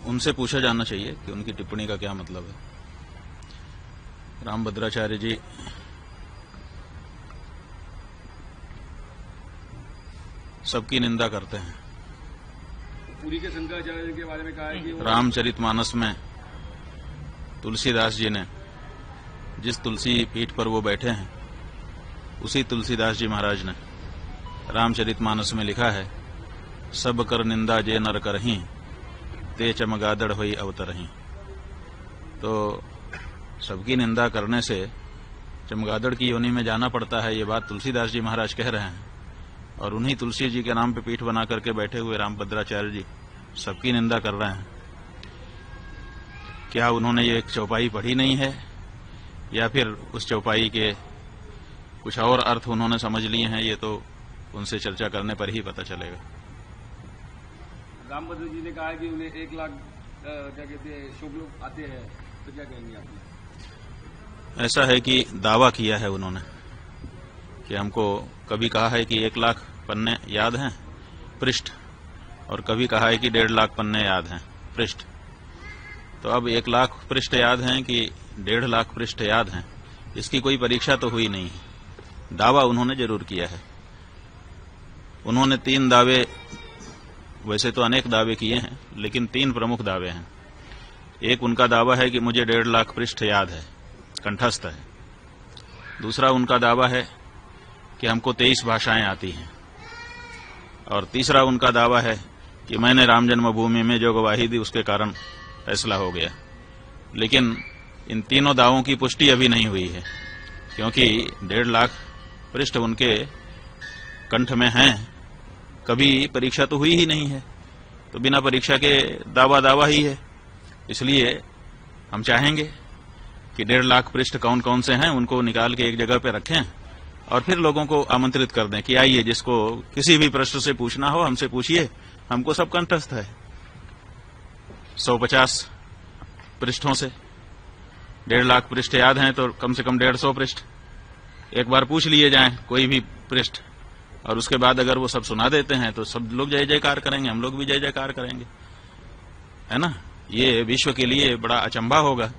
उनसे पूछा जाना चाहिए कि उनकी टिप्पणी का क्या मतलब है। रामभद्राचार्य जी सबकी निंदा करते हैं। पूरी के शंकराचार्य के बारे में कहा है कि रामचरितमानस में तुलसीदास जी ने जिस तुलसी पीठ पर वो बैठे हैं, उसी तुलसीदास जी महाराज ने रामचरितमानस में लिखा है, सब कर निंदा जे नर करहीं, ते चमगादड़ होई अवतरहीं। तो सबकी निंदा करने से चमगादड़ की योनि में जाना पड़ता है, ये बात तुलसीदास जी महाराज कह रहे हैं। और उन्हीं तुलसी जी के नाम पे पीठ बना करके बैठे हुए रामभद्राचार्य जी सबकी निंदा कर रहे हैं। क्या उन्होंने ये एक चौपाई पढ़ी नहीं है, या फिर उस चौपाई के कुछ और अर्थ उन्होंने समझ लिए हैं? ये तो उनसे चर्चा करने पर ही पता चलेगा। रामभद्र जी ने कहा है कि उन्हें 1 लाख क्या कहते हैं शुभ लोग आते हैं, तो क्या कहेंगे आप? ऐसा है कि दावा किया है उन्होंने कि हमको कभी कहा है कि 1 लाख पन्ने याद हैं पृष्ठ, और कभी कहा है कि 1.5 लाख पन्ने याद हैं पृष्ठ। तो अब 1 लाख पृष्ठ याद हैं कि 1.5 लाख पृष्ठ याद हैं, इसकी कोई परीक्षा तो हुई नहीं है। दावा उन्होंने जरूर किया है। उन्होंने 3 दावे, वैसे तो अनेक दावे किए हैं, लेकिन 3 प्रमुख दावे हैं। एक उनका दावा है कि मुझे 1.5 लाख पृष्ठ याद है, कंठस्थ है। दूसरा उनका दावा है कि हमको 23 भाषाएं आती हैं। और तीसरा उनका दावा है कि मैंने राम जन्मभूमि में जो गवाही दी उसके कारण फैसला हो गया। लेकिन इन तीनों दावों की पुष्टि अभी नहीं हुई है, क्योंकि 1.5 लाख पृष्ठ उनके कंठ में हैं, कभी परीक्षा तो हुई ही नहीं है, तो बिना परीक्षा के दावा ही है। इसलिए हम चाहेंगे कि 1.5 लाख पृष्ठ कौन कौन से हैं उनको निकाल के एक जगह पे रखें और फिर लोगों को आमंत्रित कर दें कि आइए, जिसको किसी भी प्रश्न से पूछना हो हमसे पूछिए, हमको सब कंठस्थ है। 150 पृष्ठों से 1.5 लाख पृष्ठ याद हैं, तो कम से कम 150 पृष्ठ एक बार पूछ लिए जाएं, कोई भी पृष्ठ, और उसके बाद अगर वो सब सुना देते हैं तो सब लोग जय जयकार करेंगे, हम लोग भी जय जयकार करेंगे, है ना। ये विश्व के लिए बड़ा अचंभा होगा